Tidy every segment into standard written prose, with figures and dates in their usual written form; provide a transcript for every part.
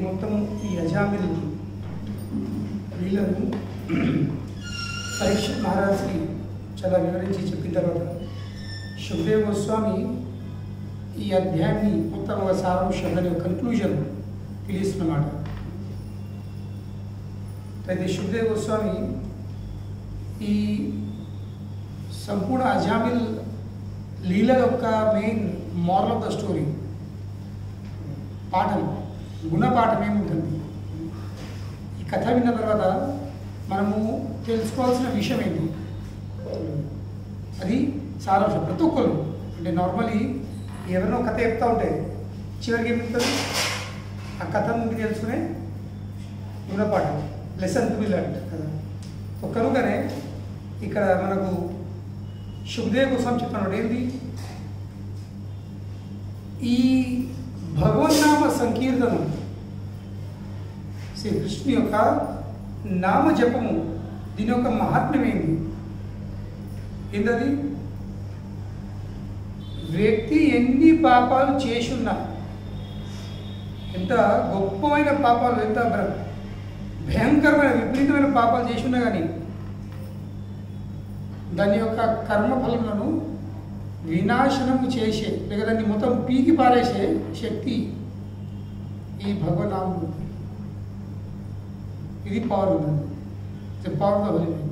మొత్తము ఈ అజామిల్ లీలను పరీక్ష మహారాజ్కి చాలా వివరించి చెప్పిన తర్వాత సుఖదేవ్ గోస్వామి ఈ అధ్యాయాన్ని మొత్తం ఒక సారాంశం దాని కన్క్లూజన్ తెలియస్తున్నమాట. అయితే సుఖదేవ్ గోస్వామి ఈ సంపూర్ణ అజామిల్ లీల యొక్క main moral of the story పాఠం గుణపాఠం ఏముంటుంది, ఈ కథ విన్న తర్వాత మనము తెలుసుకోవాల్సిన విషయం ఏంటి, అది సారాంశం. ప్రతి ఒక్కరు అంటే నార్మలీ ఎవరినో కథ చెప్తూ ఉంటే చివరికి ఏమిస్తుంది ఆ కథ నుండి తెలుసుకునే గుణపాఠం, లెసన్ టు బి లెర్న్డ్ కదా. కనుకనే ఇక్కడ మనకు సుఖదేవ్ గోస్వామి చెప్తున్నాడు ఏంటి, ఈ భగవన్నామ సంకీర్తనం శ్రీకృష్ణుని యొక్క నామ జపము దీని యొక్క మహాత్మ్యం ఏంటి, ఏంటది, వ్యక్తి ఎన్ని పాపాలు చేసున్నా, ఎంత గొప్పమైన పాపాలు, ఎంత భయంకరమైన విపరీతమైన పాపాలు చేసున్నా కానీ దాని యొక్క కర్మఫలములను వినాశనము చేసే లేక దాన్ని మొత్తం పీకి పారేసే శక్తి ఈ భగవన్నామం. ఇది పవర్ ఉన్నది, the power of the holy name.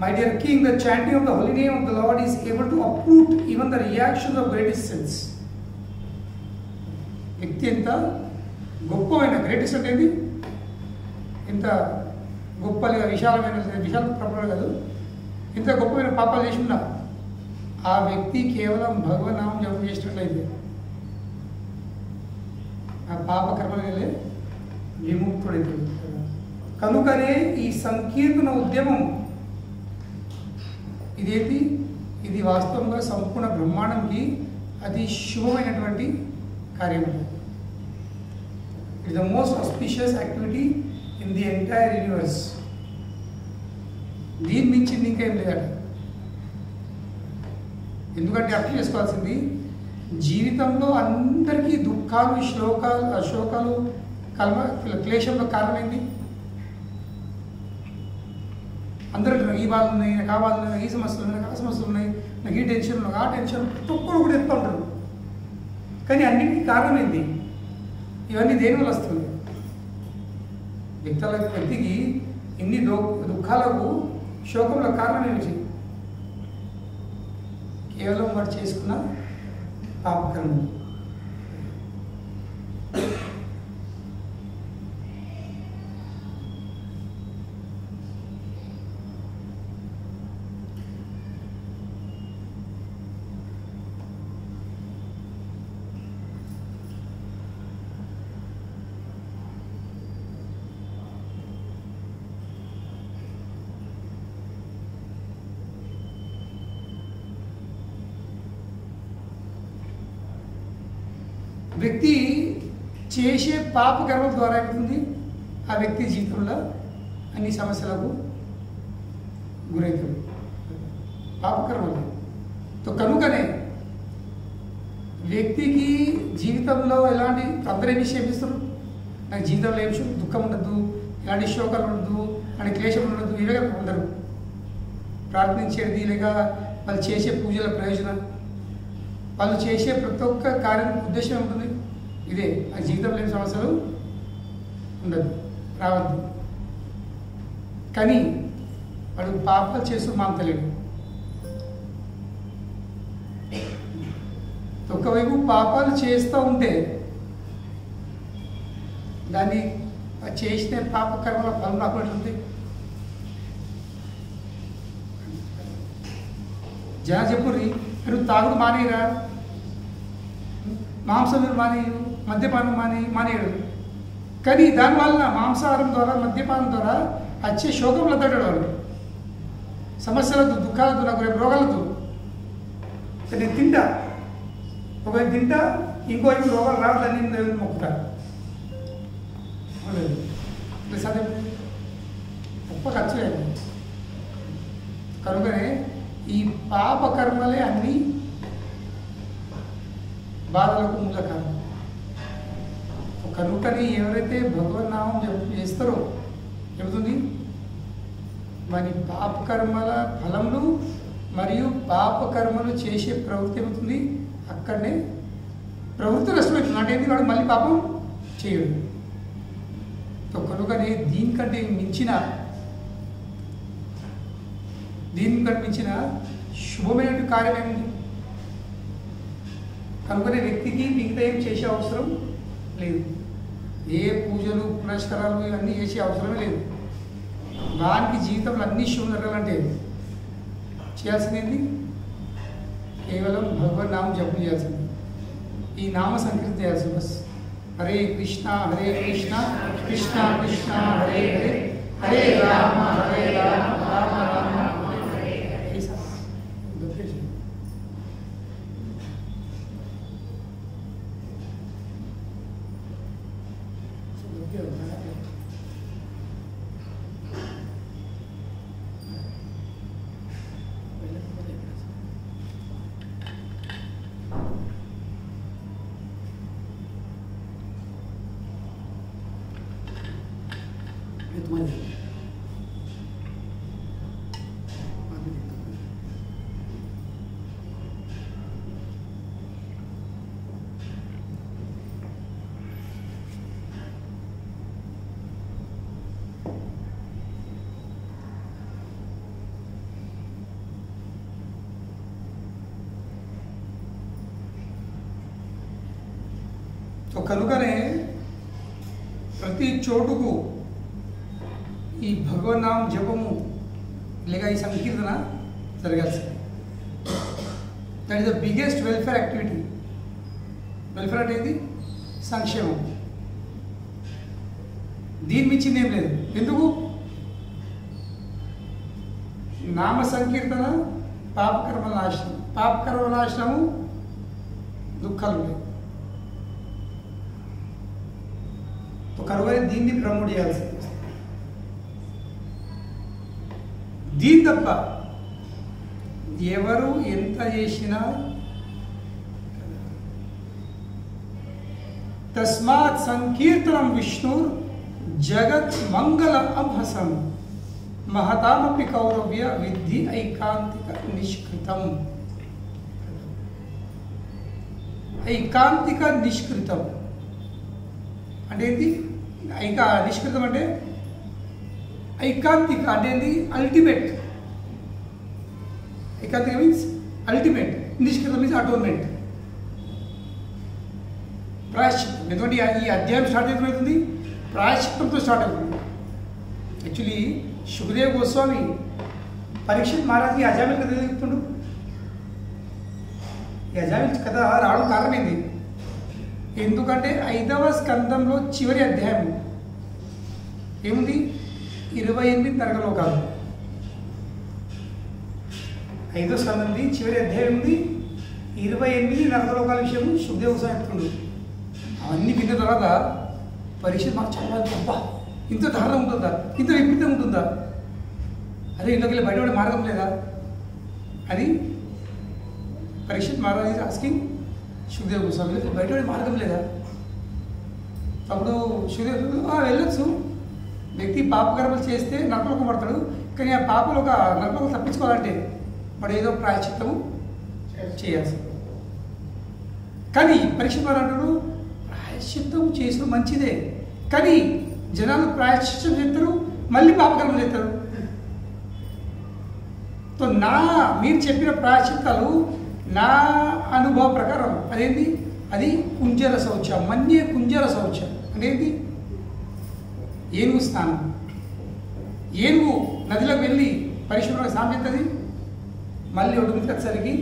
My dear king, the chanting of the holy name of the Lord is able to uproot even the reactions of greatest sins. వ్యక్తి ఎంత గొప్పమైన, గ్రేటెస్ట్ అంటే ఏంటి, ఎంత గొప్పగా విశాలమైన ప్రపంచం కాదు, ఎంత గొప్పమైన పాపాలు చేసి ఉన్నా ఆ వ్యక్తి కేవలం భగవన్నామం జపం చేసినట్లయితే ఆ పాప కర్మలే విముక్తుడైతుంది. కనుకనే ఈ సంకీర్తన ఉద్యమం ఇదేంటి, ఇది వాస్తవంగా సంపూర్ణ బ్రహ్మాండంకి అతి శుభమైనటువంటి కార్యం. It the most auspicious activity in the entire universe. దీని మించింది ఇంకా ఏం లేదట. ఎందుకంటే అర్థం చేసుకోవాల్సింది, జీవితంలో అందరికీ దుఃఖాలు, శోకాలు, క్లేశంలో కారణం ఏంటి, అందరూ ఈ బాధలు ఉన్నాయి, నాకు ఆ బాధలు ఉన్నాయి, ఈ సమస్యలు ఉన్నాయి, నాకు ఆ సమస్యలు ఉన్నాయి, నాకు ఈ టెన్షన్, నాకు ఆ టెన్షన్, ఒక్కరు కూడా ఎత్తుతూ ఉంటారు. కానీ అన్నింటికీ కారణం ఏంటి, ఇవన్నీ దేనివల్ల వస్తుంది, వ్యక్తికి ఇన్ని దుఃఖాలకు శోకంలో కారణం ఏమిటి, కేవలం వాడు చేసుకున్న పాపకర్మ. వ్యక్తి చేసే పాప కర్మల ద్వారా అవుతుంది ఆ వ్యక్తి జీవితంలో అన్ని సమస్యలకు గురవుతుంది పాపకర్మలు. కనుకనే వ్యక్తికి జీవితంలో ఎలాంటి అందరేమి క్షేమిస్తారు, నాకు జీవితంలో ఏం దుఃఖం ఉండద్దు, ఎలాంటి శోకాలు ఉండద్దు, అలాంటి క్లేశం ఉండద్దు, ఇవే కదా అందరూ ప్రార్థించేది, లేక వాళ్ళు చేసే పూజల ప్రయోజనం, వాళ్ళు చేసే ప్రతి ఒక్క కార్యం ఉద్దేశం ఉంటుంది ఇదే, ఆ జీవితంలో లేని సమస్యలు ఉండదు, రావద్దు. కానీ వాడు పాపాలు చేస్తూ మాంతలేడు. ఒకవైపు పాపాలు చేస్తూ ఉంటే దాన్ని చేసిన పాప కర్మల ఫలం రాకుండా జన చెప్పుర్రి, మీరు తాగుడు మానేయరా, మాంసం మానేయరు, మద్యపానం మానేయడు. కానీ దానివల్ల మాంసాహారం ద్వారా, మద్యపానం ద్వారా వచ్చే శోకంలో తగ్గాడు వాడు, సమస్యలతో, దుఃఖాలతో, నాకు రేపు రోగాలతో. నేను తింటా, ఒకవైపు తింటా, ఇంకోవైపు రోగాలు రావాలని మొక్కుతారు. గొప్ప ఖర్చు లేదు. కనుకనే ఈ పాప కర్మలే అన్ని బాధలకు మూల కారణం. కనుకని ఎవరైతే భగవన్నామం చేస్తారో చెబుతుంది మరి పాపకర్మల ఫలములు మరియు పాపకర్మలు చేసే ప్రవృత్తి ఏమవుతుంది అక్కడనే ప్రవృత్తి నష్టమవుతుంది. అంటే ఏంటి వాడు మళ్ళీ పాపం చేయడు. కనుకనే దీనికంటే మించిన శుభమైన కార్యం ఏముంది? కనుకనే వ్యక్తికి మిగతా ఏం చేసే అవసరం లేదు. ఏ పూజలు పునస్కారాలు ఇవన్నీ చేసే అవసరమే లేదు. వానికి జీవితంలో అన్ని శుభం జరగాలంటే చేయాల్సింది కేవలం భగవన్ నామం జపం చేయాల్సింది, ఈ నామ సంకీర్తన చేయాల్సింది. బస్ హరే కృష్ణ కృష్ణ కృష్ణ హరే హరే హరే రామ రామ రామ హరే హరే. కనుకనే ప్రతి చోటుకు ఈ భగవన్నామ జపము లేక ఈ సంకీర్తన జరగాల్సింది. That is the biggest welfare activity. Welfare అంటే ఏంది? సంక్షేమం. దీని మించింది ఏం లేదు. ఎందుకు? నామ సంకీర్తన పాపకర్మల నాశనం. పాపకర్మల నాశనము దుఃఖాలు ఉంటాయి. కనుగొని దీన్ని ప్రమోట్ చేయాల్సింది. దీని తప్ప ఎవరు ఎంత చేసినా తస్మాత్ సంకీర్తనం విష్ణుర్ జగత్ మంగళ అభసం మహతామపి కౌరవ్య విద్ధి ఐకాంతిక నిష్కృతం. ఐకాంతిక నిష్కృతం అంటే ఏంటి? నిష్కృతం అంటే ఐకాంతిక అంటే ఏంటి? అల్టిమేట్. ఐకాంతిక మీన్స్ అల్టిమేట్, నిష్కృతం మీన్స్ అటోన్మెంట్, ప్రాయశ్చిత్తం. ఎందుకంటే ఈ అధ్యాయం స్టార్ట్ అవుతుంది ప్రాయశ్చిత్తంతో స్టార్ట్ అవుతుంది. యాక్చువల్లీ సుఖదేవ్ గోస్వామి పరీక్షిత్ మహారాజ్కి అజామిల్ కథ చెప్తుండు. ఈ అజామిల్ కథ రావడం కారణం ఏంది? ఎందుకంటే 5వ స్కందంలో చివరి అధ్యాయం ఏముంది? 28 నరకలోకాలు. 5వ స్కందంది చివరి అధ్యాయం ఉంది 28 నరకలోకాల విషయం సుఖదేవ్ గోస్వామి చెప్తుండు. అవన్నీ విన్న తర్వాత పరీక్ష మాకు చాలా అబ్బా ఇంత దారుణం ఉంటుందా, ఇంత విపరీతం ఉంటుందా, అదే ఇంట్లోకి బయటపడే మార్గం లేదా అని పరీక్షిత్ మహారాజ్ ఆస్కింగ్ సుఖదేవ్ గోస్వామి, బయటపడే మార్గం లేదా? అప్పుడు సుఖదేవ్ వెళ్ళొచ్చు, వ్యక్తి పాపకర్మలు చేస్తే నరకలోకం పడతాడు, కానీ ఆ పాపలు ఒక నరకలోకం తప్పించుకోవాలంటే వాడు ఏదో ప్రాయశ్చిత్తము చేయాల్సి. కానీ పరీక్షిత్ మహారాజ్ అంటాడు ప్రాయశ్చిత్తం చేసిన మంచిదే, కానీ జనాలు ప్రాయశ్చిత్తం చేస్తారు మళ్ళీ పాపకర్మలు చేస్తారు. సో మీరు చెప్పిన ప్రాయశ్చిత్తాలు నా అనుభవ ప్రకారం అదేంటి? అది కుంజర శౌచం, మన్య కుంజర శౌచం అంటే ఏంటి? ఏనుగు స్నానం. ఏనుగు నదిలోకి వెళ్ళి పరిశుభ్రంగా స్నానం చేస్తుంది, మళ్ళీ ఒడ్డు మీద వచ్చేసరికి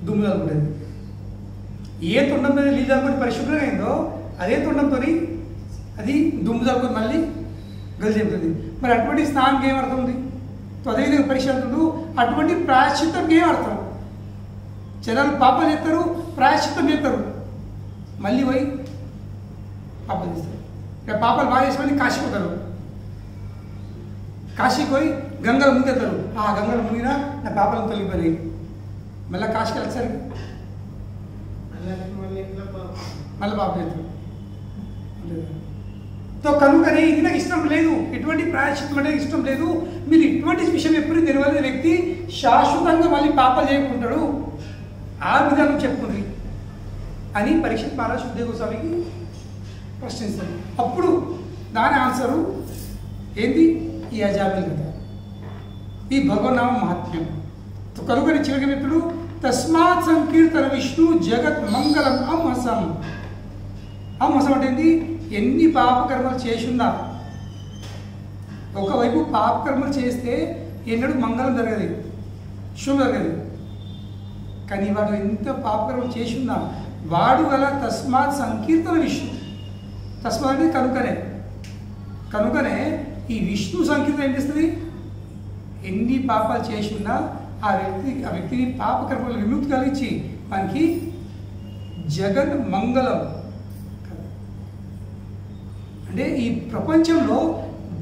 దుమ్ము తలుపుతుంది. ఏ తొండంతో నీళ్ళు తలుపుకొని పరిశుభ్రంగా అయిందో అదే తొండంతో అది దుమ్ము తలుపుకొని మళ్ళీ గలి చెబుతుంది. మరి అటువంటి స్నానంకి ఏం అర్థం ఉంది? అదేవిధంగా పరిశుభ్రతలు అటువంటి ప్రాయశ్చిత్తంకి ఏం అర్థం? జనాలు పాపం చేస్తారు, ప్రాయశ్చిత్తం చేస్తారు, మళ్ళీ పోయి పాపం చేస్తారు. ఇక పాపాలు బాగా చేసి మళ్ళీ కాశీ పోతారు, కాశీకి పోయి గంగలు మునిగేస్తారు. ఆ గంగలు మునిగినా నా పాపాలను తొలగిపోయి మళ్ళీ కాశీకి వచ్చారు, మళ్ళీ పాపం చేస్తారు. తో కనుకనే ఇది నాకు ఇష్టం లేదు, ఎటువంటి ప్రాయశ్చిత్తం అంటే ఇష్టం లేదు, మీరు ఇటువంటి విషయం ఎప్పుడు తెలియని వ్యక్తి శాశ్వతంగా మళ్ళీ పాపాలు చేయకుంటాడు, ఆ విధానం చెప్పుకుంది అని పరీక్షిత్ మహారాజ్ సుఖదేవ్ గోస్వామికి ప్రశ్నిస్తారు. అప్పుడు దాని ఆన్సరు ఏంది? ఈ అజామిల్ కథ, ఈ భగవన్నామ మహాత్మ్యం. కనుకని చివరికి మిత్రుడు తస్మాత్ సంకీర్తన విష్ణు జగత్ మంగళం అహసం. అహసం అంటే ఏంది? ఎన్ని పాపకర్మలు చేసున్నా, ఒకవైపు పాపకర్మలు చేస్తే ఎన్నడూ మంగళం జరగదు, శుభం జరగదు. కానీ వాడు ఎంత పాపకర్మలు చేసున్నా వాడు గల తస్మాత్ సంకీర్తన విష్ణు. తస్మాత్ అంటే కనుకనే ఈ విష్ణు సంకీర్తన ఏం చేస్తుంది? ఎన్ని పాపాలు చేసి ఉన్నా ఆ వ్యక్తిని పాపకర్మలు విముక్తి కలిగించి మనకి జగన్ మంగళం. అంటే ఈ ప్రపంచంలో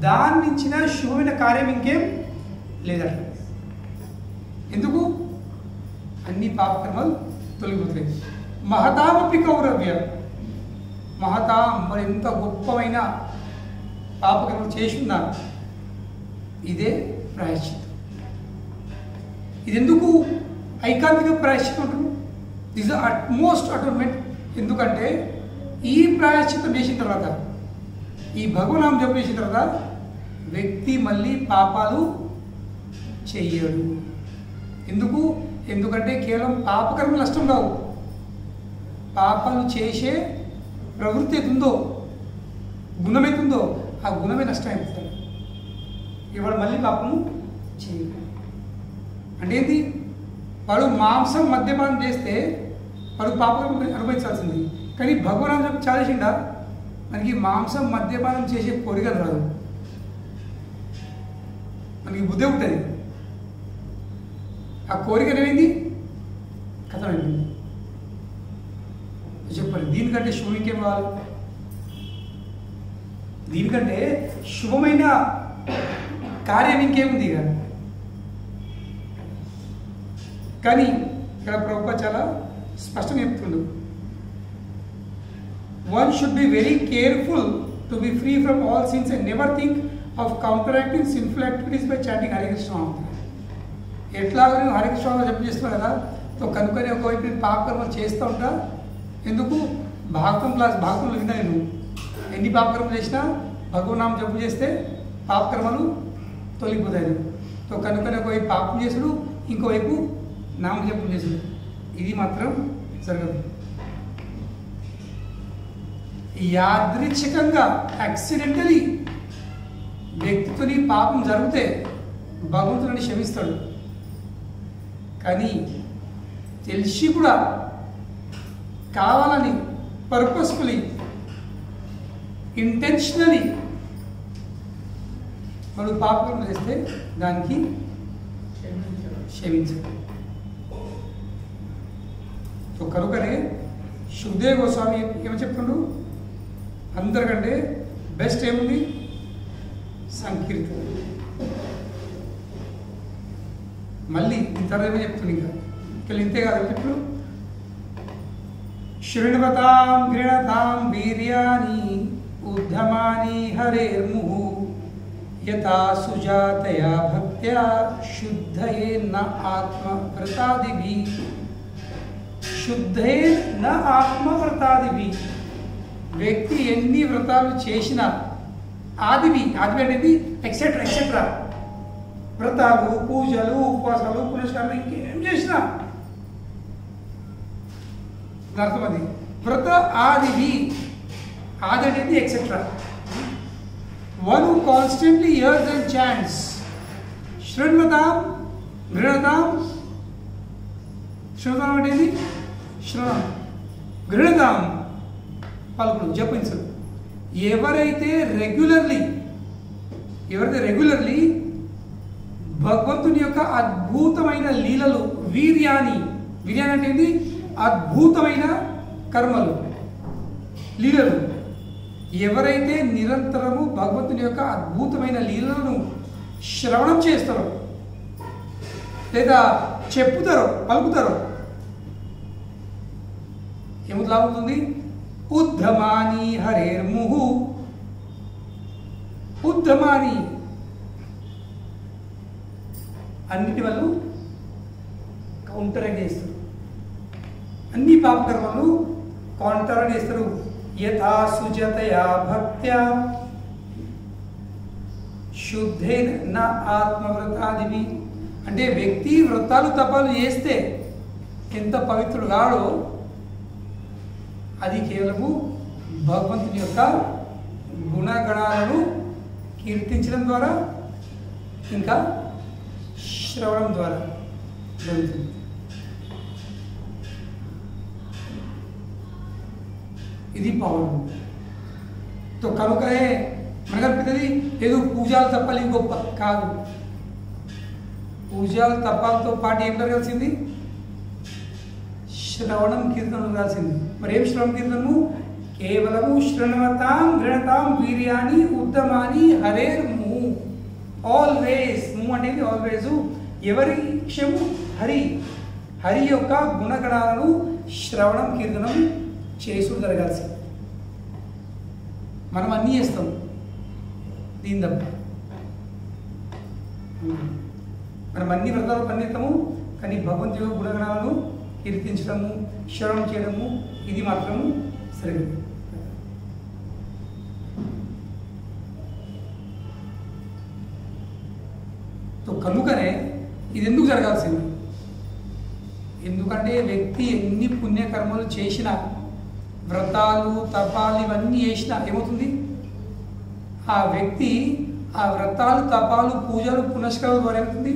దాని మించిన శుభమైన కార్యం ఇంకేం లేదట. ఎందుకు? అన్ని పాపకర్మలు తొలగిపోతాయి. మహతామపి కౌరవ్య, మహతాం మరి ఎంత గొప్పమైన పాపకర్మలు చేసి ఉన్నారు, ఇదే ప్రాయశ్చిత్తం. ఇది ఎందుకు ఐకాంతిక ప్రాయశ్చిత్తం అంటారు? This the utmost atonement. ఎందుకంటే ఈ ప్రాయశ్చిత్తం చేసిన తర్వాత, ఈ భగవనామం జపం చేసిన తర్వాత వ్యక్తి మళ్ళీ పాపాలు చెయ్యడు. ఎందుకు? ఎందుకంటే కేవలం పాపకర్మలు నష్టం కావు, పాపాలు చేసే ప్రవృత్తి అవుతుందో, గుణం అవుతుందో ఆ గుణమే నష్టం అయిపోతుంది. ఇవాడు మళ్ళీ పాపము చేయడు. అంటే ఏంటి? వాడు మాంసం మద్యపానం చేస్తే వాడు పాపకర్మ అనుభవించాల్సింది. కానీ భగవనామం జపం చాలేసిండా మనకి మాంసం మద్యపానం చేసే కోరికలు రాదు, మనకి బుద్ధి ఉంటుంది. ఆ కోరిక ఏమైంది? కథమైంది. చెప్పండి, దీనికంటే శుభం ఇంకేం కావాలి? దీనికంటే శుభమైన కార్యం ఇంకేముంది? కానీ ఇక్కడ ప్రభుత్వం చాలా స్పష్టంగా చెప్తుండు, one should be very careful to be free from all sins and never think of counteracting sinful activities by chanting Hare Krishna. ఎట్లాగో నేను హరే కృష్ణ జపం చేస్తున్నాను కదా, తో కనుకొని ఒకవైపు పాపకర్మలు చేస్తూ ఉంటా. ఎందుకు? భాగంలో విన్నా నేను ఎన్ని పాపకర్మలు చేసినా భగవన్నామం జపం చేస్తే పాపకర్మలు తొలగిపోతాయి. తో కనుకొని ఒకవైపు పాపం చేసుడు, ఇంకోవైపు నామ జపం చేసుడు, ఇది మాత్రం జరగదు. యాదృచ్ఛికంగా యాక్సిడెంటలీ వ్యక్తితోని పాపం జరిగితే భగవంతుడిని క్షమిస్తాడు. కానీ తెలిసి కూడా కావాలని పర్పస్ఫుల్లీ ఇంటెన్షనలీ వాడు పాపం చేస్తే దానికి క్షమించడు. కనుకనే సుఖదేవ్ గోస్వామి ఏమని చెప్తుండు? అందరికంటే బెస్ట్ ఏముంది? సంకీర్తన. మళ్ళీ ఇంత ఏమో చెప్తుంది, ఇంకా ఇంతే కాదు. ఇప్పుడు శృణ్వతాం గృణతాం వీర్యాని ఉద్ధమాని హరేర్ముహు యథా సుజాతయా భక్త్యా శుద్ధయే న ఆత్మవ్రతాదిభి. శుద్ధే న ఆత్మవ్రతాదిభి. వ్యక్తి ఎన్ని వ్రతాలు చేసినా ఆదివి అనేది ఎక్సెట్రా వ్రతాలు, పూజలు, ఉపవాసాలు, పునస్కారాలు ఇంకేం చేసినా అర్థం. అది వ్రత ఆదివి, ఆది అనేది etcetera. One who constantly hears and chants శృణ్వతాం గృణతాం. శృణ్వతాం అనేది శ్రవణం, గృణతాం పలుకుడు, జపించడు. ఎవరైతే రెగ్యులర్లీ భగవంతుని యొక్క అద్భుతమైన లీలలు, వీర్యాన్ని అంటే ఏంటి? అద్భుతమైన కర్మలు, లీలలు. ఎవరైతే నిరంతరము భగవంతుని యొక్క అద్భుతమైన లీలలను శ్రవణం చేస్తారో లేదా చెప్పుతారో, పలుకుతారో, ఏమిటి లాభం అవుతుంది? ఉద్ధమాని హరేర్ముహు. ఉద్ధమాని అన్నిటి వల్ల కౌంటర్ చేస్తారు, అన్ని పాపకర్మలు కౌంటర్ చేస్తారు. యథా సుజతయా భక్త్యా శుద్ధేన నా ఆత్మవ్రతాదివి. అంటే వ్యక్తి వ్రతాలు తపాలు చేస్తే ఎంత పవిత్రుడు కాడో అది కేవలము భగవంతుని యొక్క గుణగణాలను కీర్తించడం ద్వారా ఇంకా శ్రవణం ద్వారా జరుగుతుంది. ఇది పవన్. తో కనుకనే మనకనిపిస్తుంది ఏదో పూజలు తప్పాలి గొప్ప కాదు. పూజలు తప్పాలతో పాటు ఏం జరగాల్సింది? శ్రవణం కీర్తనం జరగాల్సింది. మరి ఏం శ్రవణ కీర్తనము? కేవలము శృణవతాం గృణతాం వీర్యాని ఉద్దమాని హరేర్ము. ఆల్వేస్ ము అనేది ఆల్వేజ్ ఎవరి విషయము? హరి. హరి యొక్క గుణగణాలను శ్రవణం కీర్తనం చేసుడు జరగాల్సింది. మనం అన్నీ చేస్తాం దీని తప్ప. మనం అన్ని వ్రతాలు పనిచేస్తాము, కానీ భగవంతుడి యొక్క గుణగణాలను కీర్తించడము శ్రవణం చేయడము ఇది మాత్రము సరిగ్గా. కనుకనే ఇది ఎందుకు జరగాల్సింది? ఎందుకంటే వ్యక్తి ఎన్ని పుణ్యకర్మలు చేసినా, వ్రతాలు తపాలు ఇవన్నీ చేసినా ఏమవుతుంది? ఆ వ్యక్తి ఆ వ్రతాలు తపాలు పూజలు పునస్కారాల ద్వారా ఏమవుతుంది?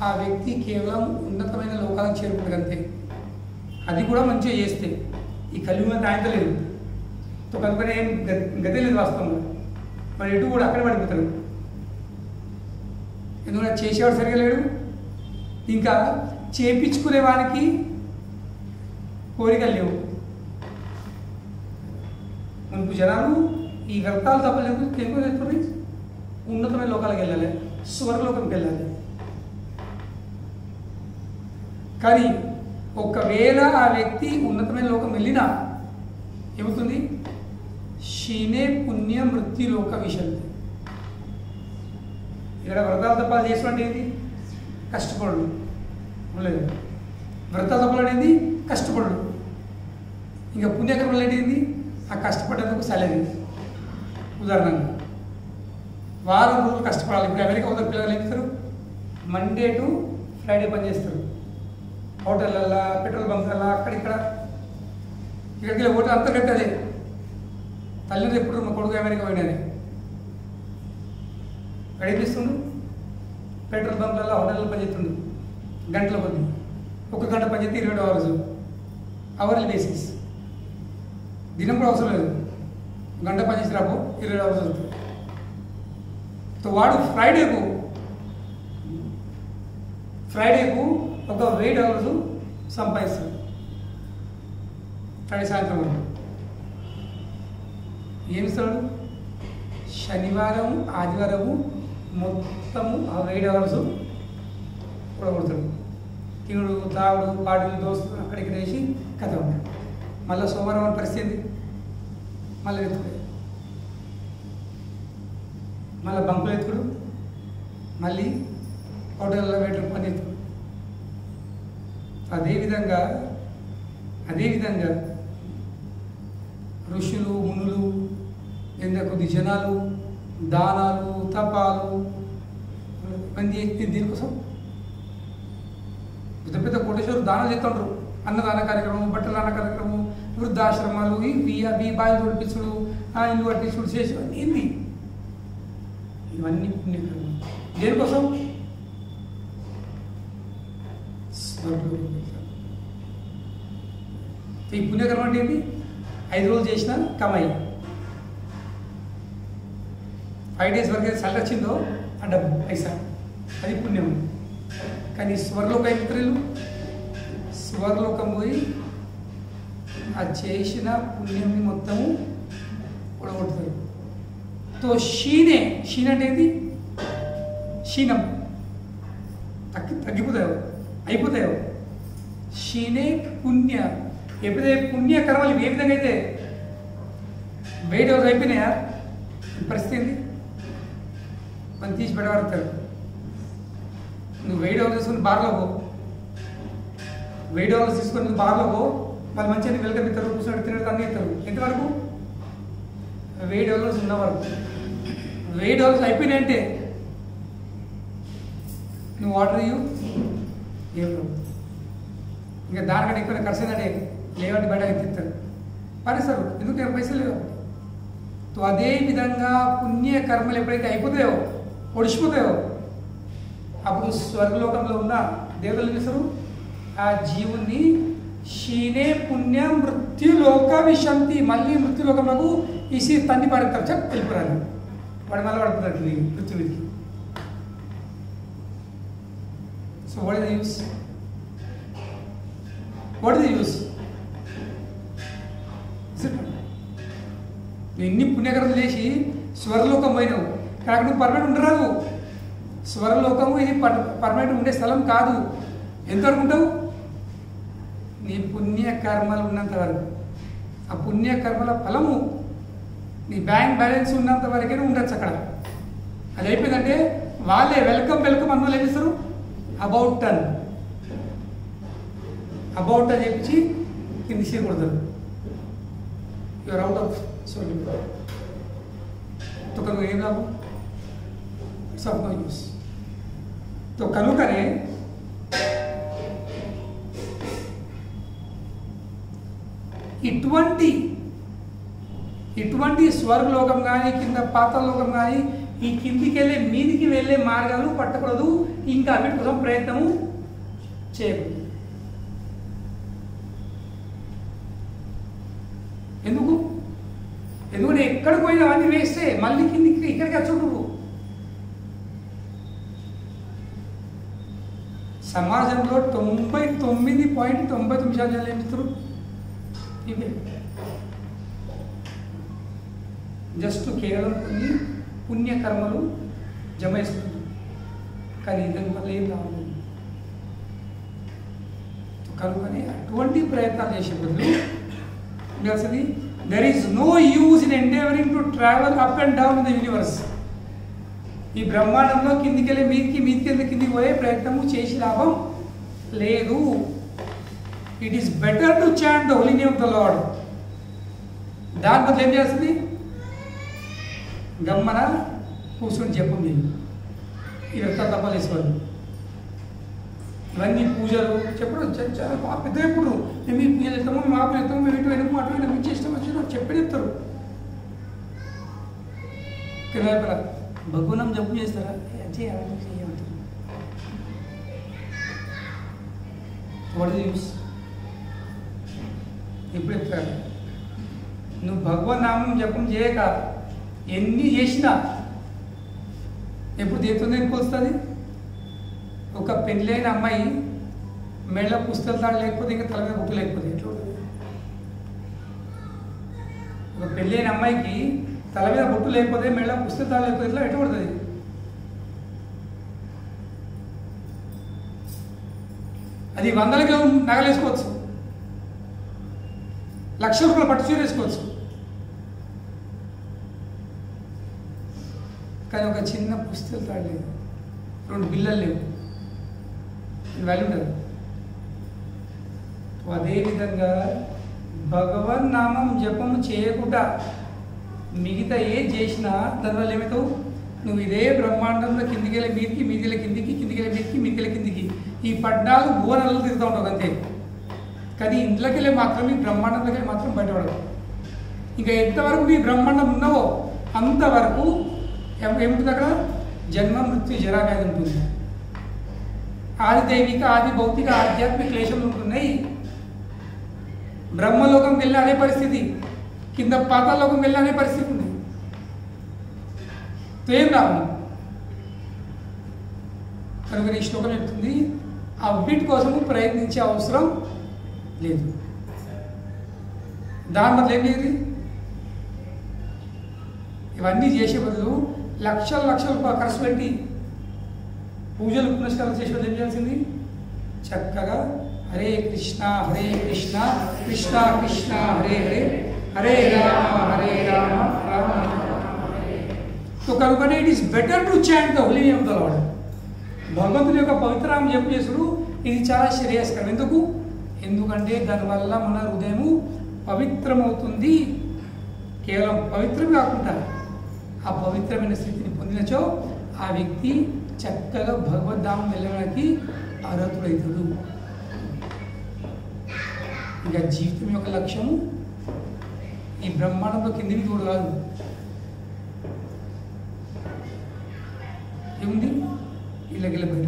ఆ వ్యక్తి కేవలం ఉన్నతమైన లోకాలకు చేరుకుంటాడు అంతే. అది కూడా మంచిగా చేస్తే. ఈ కలియుగం ఆయనతో లేదు. కనుకనే ఏం గతి లేదు వాస్తవంగా. మరి ఎటు కూడా అక్కడే పడిపోతాడు. ఎందుకంటే చేసేవాడు సరిగా లేడు, ఇంకా చేపించుకునే వానికి కోరికలు లేవు. మనకు జనాలు ఈ వ్రతాలు తప్పలేదు ఎందుకు చేస్తుంది? ఉన్నతమైన లోకాలకు వెళ్ళాలి, స్వర్గలోకంకి వెళ్ళాలి. కానీ ఒకవేళ ఆ వ్యక్తి ఉన్నతమైన లోకం వెళ్ళినా ఏమవుతుంది? క్షీణే పుణ్య మృత్యులోక విశంతి. ఇక్కడ వ్రతాలు తప్పాలు చేసినట్టు ఏంటి? కష్టపడు లేదు. వ్రతాలు తప్పులు అనేది కష్టపడు. ఇంకా పుణ్యకర్మలు ఏంటి? ఆ కష్టపడేందుకు సాలరీ. ఉదాహరణగా వారం రోజులు కష్టపడాలి. ఇప్పుడు అమెరికా ఉదర్ పిల్లలు ఏం చేస్తారు? మండే టు ఫ్రైడే పని చేస్తారు. హోటళ్ళల్లో, పెట్రోల్ బంకులలో, అక్కడిక్కడ ఇక్కడికి ఓటు అంతా కట్టదే. తల్లిదండ్రులు ఎప్పుడు మా కొడుకు అమెరికా పోయినది గడిపిస్తుండు. పెట్రోల్ బంకులలో, హోటల్లో పనిచేస్తుండు. గంటల కొద్ది, ఒక గంట పనిచేస్తే 20 అవర్స్, అవర్లీ బేసిస్. దినం కూడా అవసరం లేదు. గంట పనిచేసి రాబో 20 అవర్స్ అవుతుంది. వాడు ఫ్రైడేకు ఒక 8 అవర్స్ సంపాదిస్తాడు. ఫ్రైడే సాయంత్రం వరకు ఏమిస్తాడు? శనివారం ఆదివారము మొత్తము ఆ 8 అవర్స్ కూడా కొడతాడు. తినుడు తాగుడు పాటలు దోస్తులు అక్కడికి వేసి కథ ఉంటాడు. మళ్ళీ సోమవారం పరిస్థితి మళ్ళీ ఎత్తుకుడు, మళ్ళీ బంకులు ఎత్తుకుడు, మళ్ళీ హోటల్లో వేటర్ పని ఎత్తుకుడు. అదేవిధంగా ఋషులు మునులు కొద్ది జనాలు దానాలు తపాలు ఇవన్నీ దీనికోసం పెద్ద పెద్ద కోటేశ్వరులు దానాలు చేస్తుంటారు. అన్నదాన కార్యక్రమం, బట్టల దాన కార్యక్రమం, వృద్ధాశ్రమాలు, ఇవి బాయిలు తొడిపించుడు, ఇల్లు కట్టించుడు చేసి ఏంది ఇవన్నీ పుణ్యకర్మం. దేనికోసం? ఈ పుణ్యకర్మ అంటే ఏంటి? 5 రోజులు చేసిన కమాయి. 5 days వరకు సల్లి వచ్చిందో ఆ డబ్బు పైసా, అది పుణ్యం. కానీ స్వర్లోక మిత్రులు స్వర్లోకం పోయి ఆ చేసిన పుణ్యంని మొత్తము కూడగొడతారు. క్షీణ అంటే ఏంటి? క్షీణం తగ్గిపోతాయో అయిపోతాయో. క్షీణే పుణ్య. ఎప్పుడైతే పుణ్యకర్మలు ఏ విధంగా అయితే వెయిట్ హౌస్ అయిపోయినాయా పరిస్థితి ఏంది? మనం తీసి పెట్టగలుగుతారు. నువ్వు వెయిట్ హౌస్ తీసుకుని బార్లో పో, వెయిట్ హౌస్ తీసుకొని బార్లో పో, వాళ్ళు మంచిగా వెల్కమ్ ఇస్తారు, కూర్చొని తినడం అన్నీ ఇస్తారు. ఎంతవరకు? వెయిట్ హౌస్ ఉన్న వరకు. వెయిట్ హౌస్ అయిపోయినాయంటే నువ్వు ఆర్డర్ ఇవ్వు, ఏం ఇంకా దానికంటే ఎక్కువ ఖర్చు అయిందంటే లేవంటే బయట ఎత్తిస్తారు పరిస్తారు. ఎందుకు నేను పైసలు లేవు. అదే విధంగా పుణ్య కర్మలు ఎప్పుడైతే అయిపోతాయో, ఒడిచిపోతాయో, అప్పుడు స్వర్గలోకంలో ఉన్న దేవతలు చేస్తారు ఆ జీవుని షీనే పుణ్య మృత్యులోక విశంతి, మళ్ళీ మృత్యులోకంలో ఇసి తన్ని పారేస్తారు. చెప్ వెళ్ళిపోరాను, వాడు మళ్ళీ పడుతున్నట్టు మృత్యువిధికి. So what is the use? What is the use? నువ్వు ఇన్ని పుణ్యకర్మలు చేసి స్వర్గలోకం పోయినావు, కానీ నువ్వు పర్మనెంట్ ఉండరాదు. స్వర్గలోకము ఇది పర్మనెంట్ ఉండే స్థలం కాదు. ఎంతవరకు ఉంటావు? నీ పుణ్యకర్మలు ఉన్నంత వరకు. ఆ పుణ్యకర్మల ఫలము నీ బ్యాంక్ బ్యాలెన్స్ ఉన్నంత వరకే ఉండొచ్చు అక్కడ. అది అయిపోయిందంటే వాళ్ళే వెల్కమ్ వెల్కమ్ అన్న వాళ్ళు ఏం చేస్తారు? అబౌట్ టన్ అని చెప్పించి కింది సీర్ కొడతారు. You're out of solution. కనుక ఏం లాభం? It's of no use. కనుకనే ఇటువంటి స్వర్గలోకం కానీ కింద పాతాళలోకం కానీ ఈ కిందికి వెళ్ళే మీదికి వెళ్ళే మార్గాలు పట్టకూడదు. ఇంకా వీటి కోసం ప్రయత్నము చేయకూడదు. ఎందుకంటే ఎక్కడికి పోయినా అవన్నీ వేస్తే మళ్ళీ కిందికి ఇక్కడికి వచ్చి నువ్వు. సమాజంలో 99.99% ఏం చేస్తారు? ఇవే జస్ట్ కేవలం కొన్ని పుణ్యకర్మలు జమ చేసుకుంటారు, కానీ దాని వల్ల ఏం రావాలి. కనుకనే అటువంటి ప్రయత్నాలు చేసే బదులు ఉండాల్సింది there is no use in endeavouring to travel up and down in the universe. ఈ బ్రహ్మాండంలో కిందికి వెళ్ళి కిందికి పోయే ప్రయత్నము చేసి లాభం లేదు. It is better to chant the holy name of the lord. దాని బదులు ఏం చేస్తుంది? గమ్మన కూర్చొని జపం చేయి. ఇదంతా తప్పలేసేవాళ్ళు. ఇవన్నీ పూజలు చెప్పడం చాలా పెద్ద ఎప్పుడు మేము ఈ పూజలు చేస్తాము, మేము ఆపు చేస్తాము, మేము ఇటు వెనుక అటు వెనుక మీకు ఇష్టం వచ్చి చెప్పి చెప్తారు. కిరాయిపల భగవనం జపం చేస్తారా? చేయాలంటారు. What is use? ఎప్పుడు చెప్తారు? నువ్వు భగవన్నామం జపం చేయక ఎన్ని చేసినా ఎప్పుడు దేనితో వస్తుంది? ఒక పెళ్ళైన అమ్మాయి మెళ్ళ పుస్తకాలు తాడు లేకపోతే ఇంకా తల మీద బుట్టు లేకపోతే ఎట్లా ఉంటుంది? ఒక పెళ్ళైన అమ్మాయికి తల మీద బొట్టు లేకపోతే మెళ్ళ పుస్తకాలు తాడు లేకపోతే ఎట్లా ఎట్లా పడుతుంది? అది 100 కిలో నగలేసుకోవచ్చు, లక్షల రూపాయలు పట్టు చీర వేసుకోవచ్చు, కానీ ఒక చిన్న పుస్తకం తాడు లేదు, 2 బిల్లలు లేవు, వాల్యూ ఉండదు. అదేవిధంగా భగవన్ నామం జపము చేయకుండా మిగతా ఏం చేసినా దానివల్ల ఏమవుతావు? నువ్వు ఇదే బ్రహ్మాండంలో కిందికి వెళ్ళి మీదికి, మీదికి కిందికి, కిందికి వెళ్ళి మీదికి, మీదికి వెళ్ళి కిందికి, ఈ 14 భువనాలు తిరుగుతూ ఉంటావు అంతే. కానీ ఇంట్లోకి వెళ్ళి మాత్రం ఈ బ్రహ్మాండంలోకి వెళ్ళి మాత్రం బయటపడదు. ఇంకా ఎంతవరకు మీ బ్రహ్మాండం ఉన్నావో అంతవరకు ఏముంటుంది అక్కడ? జన్మ మృత్యు జరా వ్యాధి ఉంటుంది. ఆది దైవిక, ఆది భౌతిక, ఆధ్యాత్మిక క్లేశములు ఉంటున్నాయి. బ్రహ్మలోకం వెళ్ళిన అనే పరిస్థితి, కింద పాతాళలోకం వెళ్ళిన అనే పరిస్థితి ఉంది. ఏం రావు. కనుక ఈ శ్లోకం చెప్తుంది ఆ వీటి కోసము ప్రయత్నించే అవసరం లేదు. దాని బదులు ఏం లేదు, ఇవన్నీ చేసే బదులు లక్షలు ఖర్చు పెట్టి పూజలు పునస్కారాలు చేసే ఏం చేయాల్సింది? చక్కగా హరే కృష్ణ కృష్ణ కృష్ణ కృష్ణ హరే హరే, హరే రామ రామ సో కనుకనే it is better to chant the holy name of the lord. భగవంతుని యొక్క పవిత్రనామం జపం చేసుడు ఇది చాలా శ్రేయస్కరం. ఎందుకంటే దానివల్ల మన హృదయము పవిత్రమవుతుంది. కేవలం పవిత్రం కాకుండా ఆ పవిత్రమైన స్థితిని పొందినచో ఆ వ్యక్తి చక్కగా భగవద్ధామం వెళ్ళడానికి అర్హతుడవుతాడు. ఇంకా జీవితం యొక్క లక్ష్యము ఈ బ్రహ్మాండంలో కిందికి చూడు కాదు, ఏముంది ఇళ్ళకి బయట.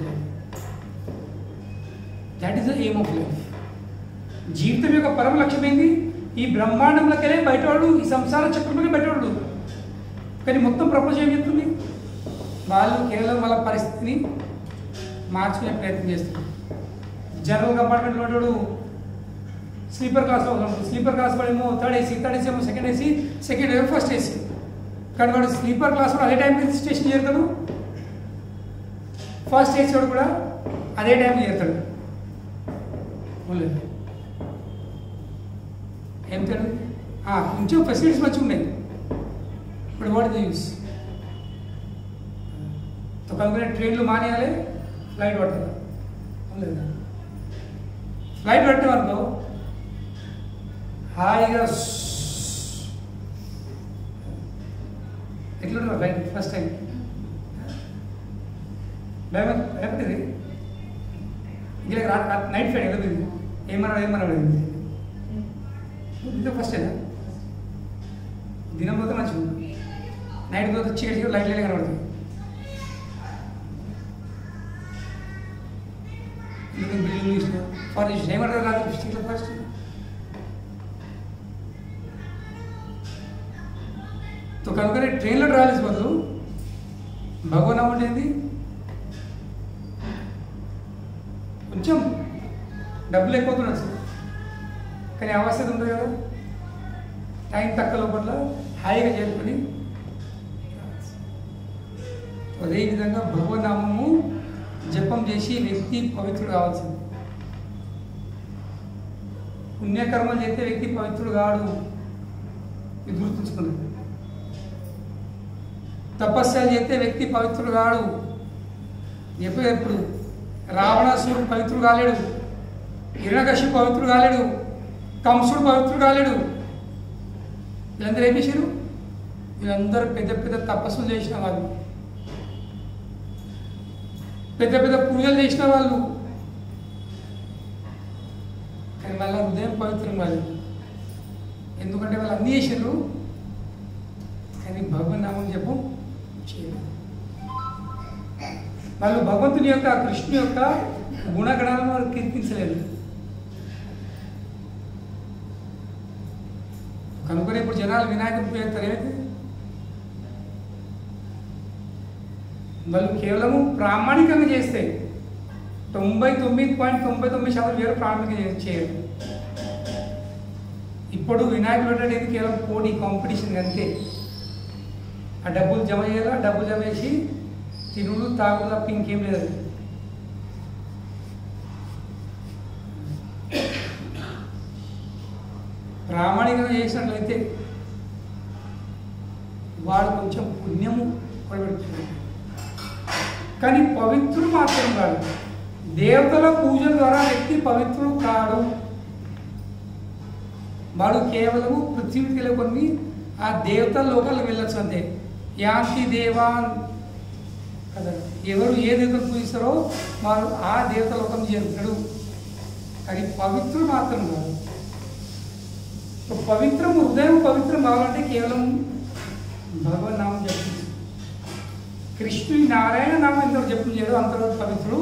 That is the aim of life. జీవితం యొక్క పరమ లక్ష్యం ఏంది? ఈ బ్రహ్మాండంలోకెళ్ళే బయటవాడు, ఈ సంసార చక్రంలోనే బయటవాడు. కానీ మొత్తం ప్రపంచం ఏం చెప్తుంది? వాళ్ళు కేవలం వాళ్ళ పరిస్థితిని మార్చుకునే ప్రయత్నం చేస్తారు. జనరల్ కంపార్ట్మెంట్లో ఉంటాడు, స్లీపర్ క్లాస్లో ఉంటాడు. స్లీపర్ క్లాస్ వాడేమో థర్డ్ ఏసీ ఏమో సెకండ్ ఏసీ, సెకండ్ ఏమో ఫస్ట్ ఏసీ. కానీ వాడు స్లీపర్ క్లాస్ వాడు అదే టైంకి స్టేషన్ చేరుతాడు, ఫస్ట్ ఏసీ వాడు కూడా అదే టైంకి చేరుతాడు. ఏం తెలియదు, కొంచెం ఫెసిలిటీస్ మంచిగా ఉన్నాయి. ఇప్పుడు వాట్ ది యూస్? కనుక ట్రైన్లు మానేయాలి, ఫ్లైట్ పట్టాలి. ఫ్లైట్ పట్టామనుకో హాయిగా ఎట్లుంటారు ఫ్లైట్ ఫస్ట్ టైం భయపడింది. ఇంకా నైట్ ఫ్లైట్ కదా ఇది, ఏమన్నాడు ఇది ఫస్ట్ అయినా దినం పోతే మంచిగా ఉంటుంది, నైట్ పోతే చీకటి లైట్ లైట్ కనబడుతుంది. బిల్డింగ్ చూసిన ఫార్ చూసిన ఏమంటారు రాదు డిస్ట్రిక్ట్లో ఫస్ట్. కనుకనే ట్రైన్లో ట్రావెల్స్ బదులు భగవన్ అవ్వండి కొంచెం డబ్బులు ఎక్కువతున్నాడు సార్, కానీ అవసరం ఉంటుంది కదా, టైం తక్కువ లోపల హాయిగా చేసుకొని. అదేవిధంగా భగవన్నామము జపం చేసి వ్యక్తి పవిత్రుడు కావాల్సింది. పుణ్యకర్మలు చేస్తే వ్యక్తి పవిత్రుడు కాడు, ఇది గుర్తుంచుకున్నాడు. తపస్యలు చేస్తే వ్యక్తి పవిత్రుడు కాడు. ఎప్పుడు రావణాసురుడు పవిత్రుడు కాలేడు, హిరణ్యకశిపుడు పవిత్రుడు కాలేడు, కంసుడు పవిత్రుడు కాలేడు. వీళ్ళందరూ ఏం చేశారు? వీళ్ళందరూ పెద్ద పెద్ద తపస్సులు చేసిన వాళ్ళు, పెద్ద పెద్ద పూజలు చేసిన వాళ్ళు. కానీ వాళ్ళ హృదయం పవిత్రం కాదు. ఎందుకంటే వాళ్ళు అన్నీ చేశారు, కానీ భగవన్ నామం జపం చేయలేదు. వాళ్ళు భగవంతుని యొక్క కృష్ణుని యొక్క గుణగణాలను వారు కీర్తించలేదు. కనుకొని ఇప్పుడు జనాలు వినాయకుని పూజ చేస్తారు. ఏమైతే వాళ్ళు కేవలము ప్రామాణికంగా చేస్తే 99.99% వేరు ప్రామాణికంగా చేయరు. ఇప్పుడు వినాయకుడు అనేది కేవలం పోటీ కాంపిటీషన్ అంతే. ఆ డబ్బులు జమ చేయాలా, డబ్బులు జమ చేసి తినుడు తాగుడు తప్ప ఇంకేం లేదు. ప్రామాణికంగా చేసినట్లయితే వాడు కొంచెం పుణ్యము కొడబెడుతుంది. కానీ పవిత్రుడు మాత్రం కాదు. దేవతల పూజల ద్వారా వ్యక్తి పవిత్రుడు కాడు. వాడు కేవలము పృథ్వీకి కొన్ని ఆ దేవతల లోకాలకు వెళ్ళొచ్చు అంతే. యాంతి దేవాన్ కదా, ఎవరు ఏ దేవతలు పూజిస్తారో వారు ఆ దేవత లోకం చేరుతాడు. కానీ పవిత్రుడు మాత్రం కాదు. పవిత్రం, హృదయం పవిత్రం కావాలంటే కేవలం భగవన్ నామం జపం. కృష్ణుని నారాయణ నామం ఎంతవరకు జపం చేయడు అంతవరకు పవిత్రుడు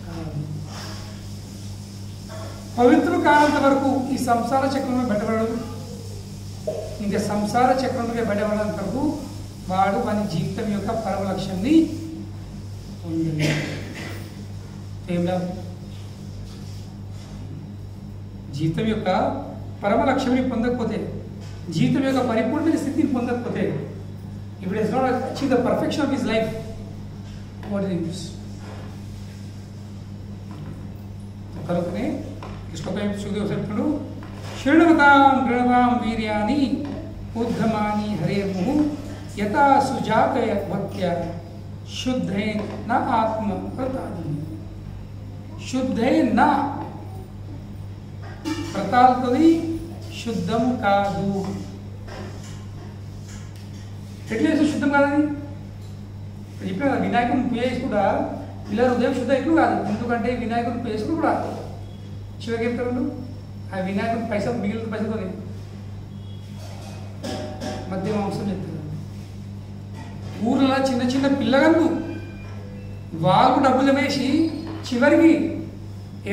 కాదు. పవిత్రుడు కానంత వరకు ఈ సంసార చక్రంలో బయటపడడు. ఇంకా సంసార చక్రంలో బయటపడేంత వరకు వాడు వాని జీవితం యొక్క పరమ లక్ష్యాన్ని జీవితం యొక్క పరమ లక్ష్యాన్ని పొందకపోతే, జీవితం యొక్క పరిపూర్ణ స్థితిని పొందకపోతే, ఇప్పుడు is not achieve the perfection of his life, what is use? కనుకనే శ్లోకం చెప్తున్నాడు, శృణవతాం గృణవాం వీర్యాని ఉద్ధమాని హరేర్ము యథా సుజాతయ భక్త్య శుద్ధే న ఆత్మ ప్రతాది. శుద్ధే నా ప్రతాల్తది శుద్ధం కాదు. ఎట్లా శుద్ధం కాదని చెప్పిన కదా, వినాయకుని పూజ చేసుకుంటా పిల్లల హృదయం శుద్ధ ఎట్లు కాదు. ఎందుకంటే వినాయకుని పూజ చేసుకుని కూడా శివకి చెప్తారు ఆ వినాయకుని పైసలు మిగిలిన పైసలతో మధ్య మాంసం చెప్తారు. ఊర్లో చిన్న చిన్న పిల్లగాళ్ళు వాళ్ళు డబ్బులు వేసి చివరికి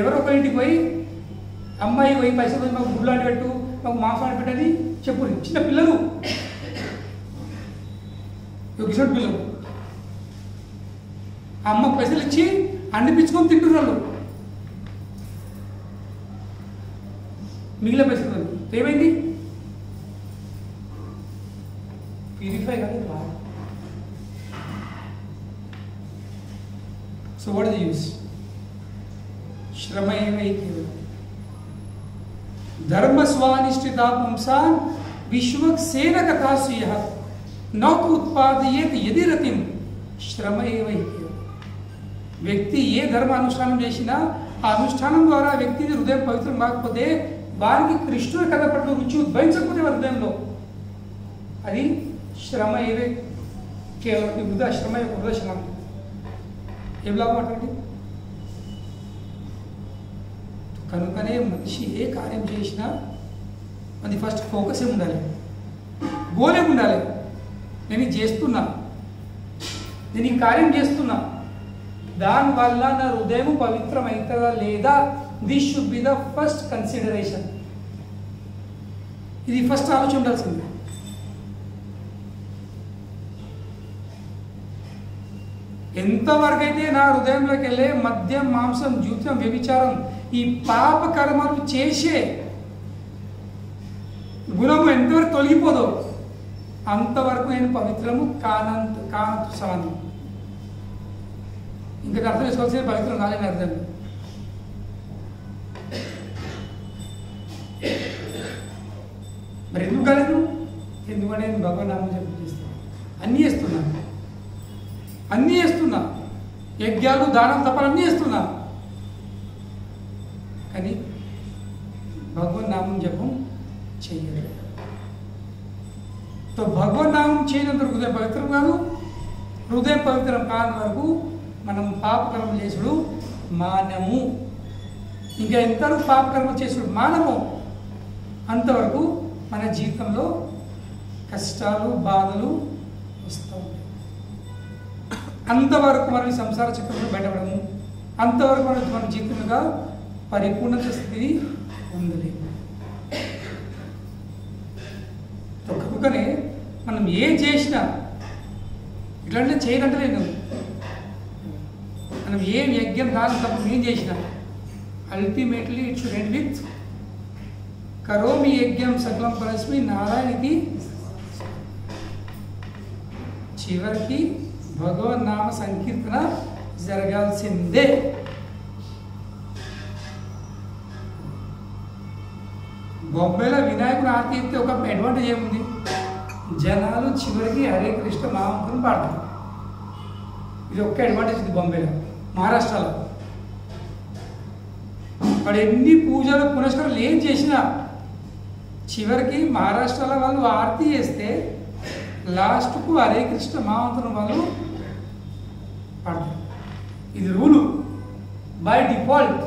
ఎవరో ఒక ఇంటికి పోయి అమ్మాయి పోయి పైసలు పోయి మాకు గుడ్లు అని పెట్టు, మాకు మాంసం అని పెట్టని చెప్పు. చిన్న పిల్లలు కిషోర్ పిల్లలు అమ్మ పైసలు ఇచ్చి అండిపించుకొని తింటున్నారు వాళ్ళు. మిగిలిన పైసలు ఏమైంది? ప్యూరిఫై కాదు. So what is the use? శ్రమైవైకేవ ధర్మస్వానిష్ఠితా పుంసాన్ విశ్వక్సేన కథాసు యః నౌకు ఉత్పాదయేత్ యది రతిం శ్రమైవైకేవ. వ్యక్తి ఏ ధర్మ అనుష్ఠానం చేసినా ఆ అనుష్ఠానం ద్వారా వ్యక్తి హృదయం పవిత్రం కాకపోతే వారికి కృష్ణుడి కథ పట్ల రుచి ఉద్భవించకపోతే వారి హృదయంలో అది శ్రమ ఏవే కేవలం వృధా శ్రమ యొక్క వృధా శ్రమ. ఏం లాభం అటువంటి? కనుకనే మనిషి ఏ కార్యం చేసినా అది ఫస్ట్ ఫోకస్ ఏ ఉండాలి, గోల్ ఏమి ఉండాలి. నేను ఇది చేస్తున్నా, నేను ఈ కార్యం చేస్తున్నా, దానివల్ల నా హృదయం పవిత్రం అవుతుందా లేదా? This should be the first consideration. ఇది ఫస్ట్ ఆలోచన ఉండాల్సింది. ఎంతవరకు అయితే నా హృదయంలోకి వెళ్ళే మద్యం, మాంసం, జూత్యం, వ్యభిచారం ఈ పాప కర్మలు చేసే గుణము ఎంతవరకు తొలగిపోదో అంతవరకు నేను పవిత్రము కాను. ఇంకా అర్థం చేసుకోవాల్సిన పవిత్రం కాలేని అర్థం. మరి ఎందుకు కాలేదు? ఎందుకంటే నేను భగవాన్ నామం జపం చేస్తాను, అన్నీ చేస్తున్నా, యజ్ఞాలు, దానం, తపలు అన్నీ చేస్తున్నా, కానీ భగవన్ నామం జపం చేయలేదు. तो भगवत नाम చేయనంత హృదయం పవిత్రం కాదు. హృదయం పవిత్రం కాని వరకు మనం పాపకర్మ చేసుడు మానము. ఇంకా ఎంతవరకు పాపకర్మ చేసుడు మానము అంతవరకు మన జీవితంలో కష్టాలు, బాధలు వస్తూ ఉంటాయి. అంతవరకు మనం సంసార చక్రంలో బయటపడము. అంతవరకు మన జీవితంగా పరిపూర్ణత స్థితి ఉండలేదు. కనుకనే మనం ఏం చేసినా ఇట్లాంటి చేయనంటే నేను మనం ఏం యజ్ఞం దాని తప్ప ఏం చేసినా ultimately it should end with కరోమి యజ్ఞం సకలం పరస్మి నారాయణకి. చివరికి భగవన్ నామ సంకీర్తన జరగాల్సిందే. బొంబాయిలో వినాయకుడు ఆరతి ఇస్తే ఒక అడ్వాంటేజ్ ఏముంది? జనాలు చివరికి హరే కృష్ణ మహామంత్రం పాడతారు. ఇది ఒక్క అడ్వాంటేజ్ ఉంది బొంబాయిలో. మహారాష్ట్రలో వాడు ఎన్ని పూజలు పునస్కారాలు ఏం చేసినా చివరికి మహారాష్ట్రలో వాళ్ళు ఆరతి చేస్తే లాస్ట్కు హరే కృష్ణ మహామంత్రం వాళ్ళు పాడతారు. ఇది రూలు బై డిఫాల్ట్.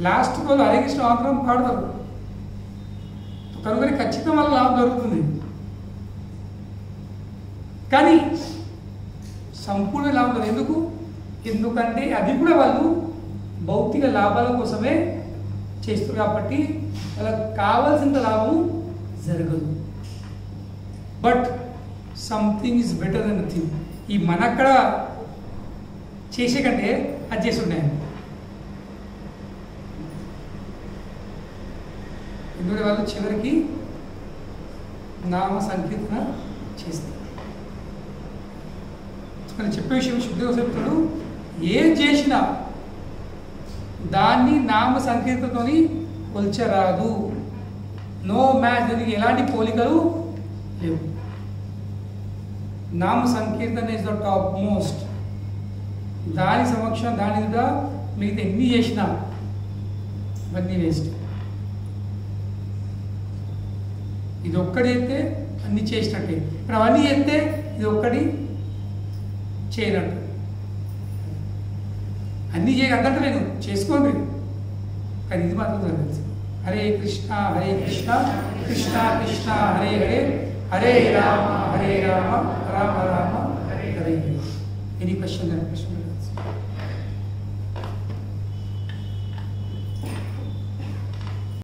లాస్ట్ వాళ్ళు హరే కృష్ణ మహామంత్రం పాడతారు. కనుక ఖచ్చితంగా వాళ్ళ లాభం జరుగుతుంది. కానీ సంపూర్ణ లాభం కాదు. ఎందుకంటే అది కూడా వాళ్ళు భౌతిక లాభాల కోసమే చేస్తారు కాబట్టి వాళ్ళకి కావాల్సినంత లాభం జరగదు. But something is better than nothing. ఈ మనక్కడ చేసే కంటే అది చేసి ఉన్నాయి. ఎందుకంటే వాళ్ళు చివరికి నామ సంకీర్తన చేస్తారు. కానీ చెప్పే విషయం శుద్ధిగా చెప్తాడు, ఏం చేసినా దాన్ని నామ సంకీర్తనతోని కొల్చరాదు. నో మ్యాచ్, దానికి ఎలాంటి పోలికలు లేవు. నామ సంకీర్తన ఇస్ ద టాప్ మోస్ట్. దాని సమక్షం దాని మీద మిగతా ఎన్ని చేసినా అవన్నీ వేస్ట్. ఇది ఒక్కటి చేస్తే అన్ని చేసినట్టే, ఇప్పుడు అవన్నీ చేస్తే ఇది ఒక్కటి చేయనట్టు. అన్నీ చేయగలంటే నేను చేసుకోండి, కానీ ఇది మాత్రం జరగదు. హరే కృష్ణ కృష్ణ కృష్ణ హరే హరే, హరే రామ రామ రామ హరే హరే. Any question?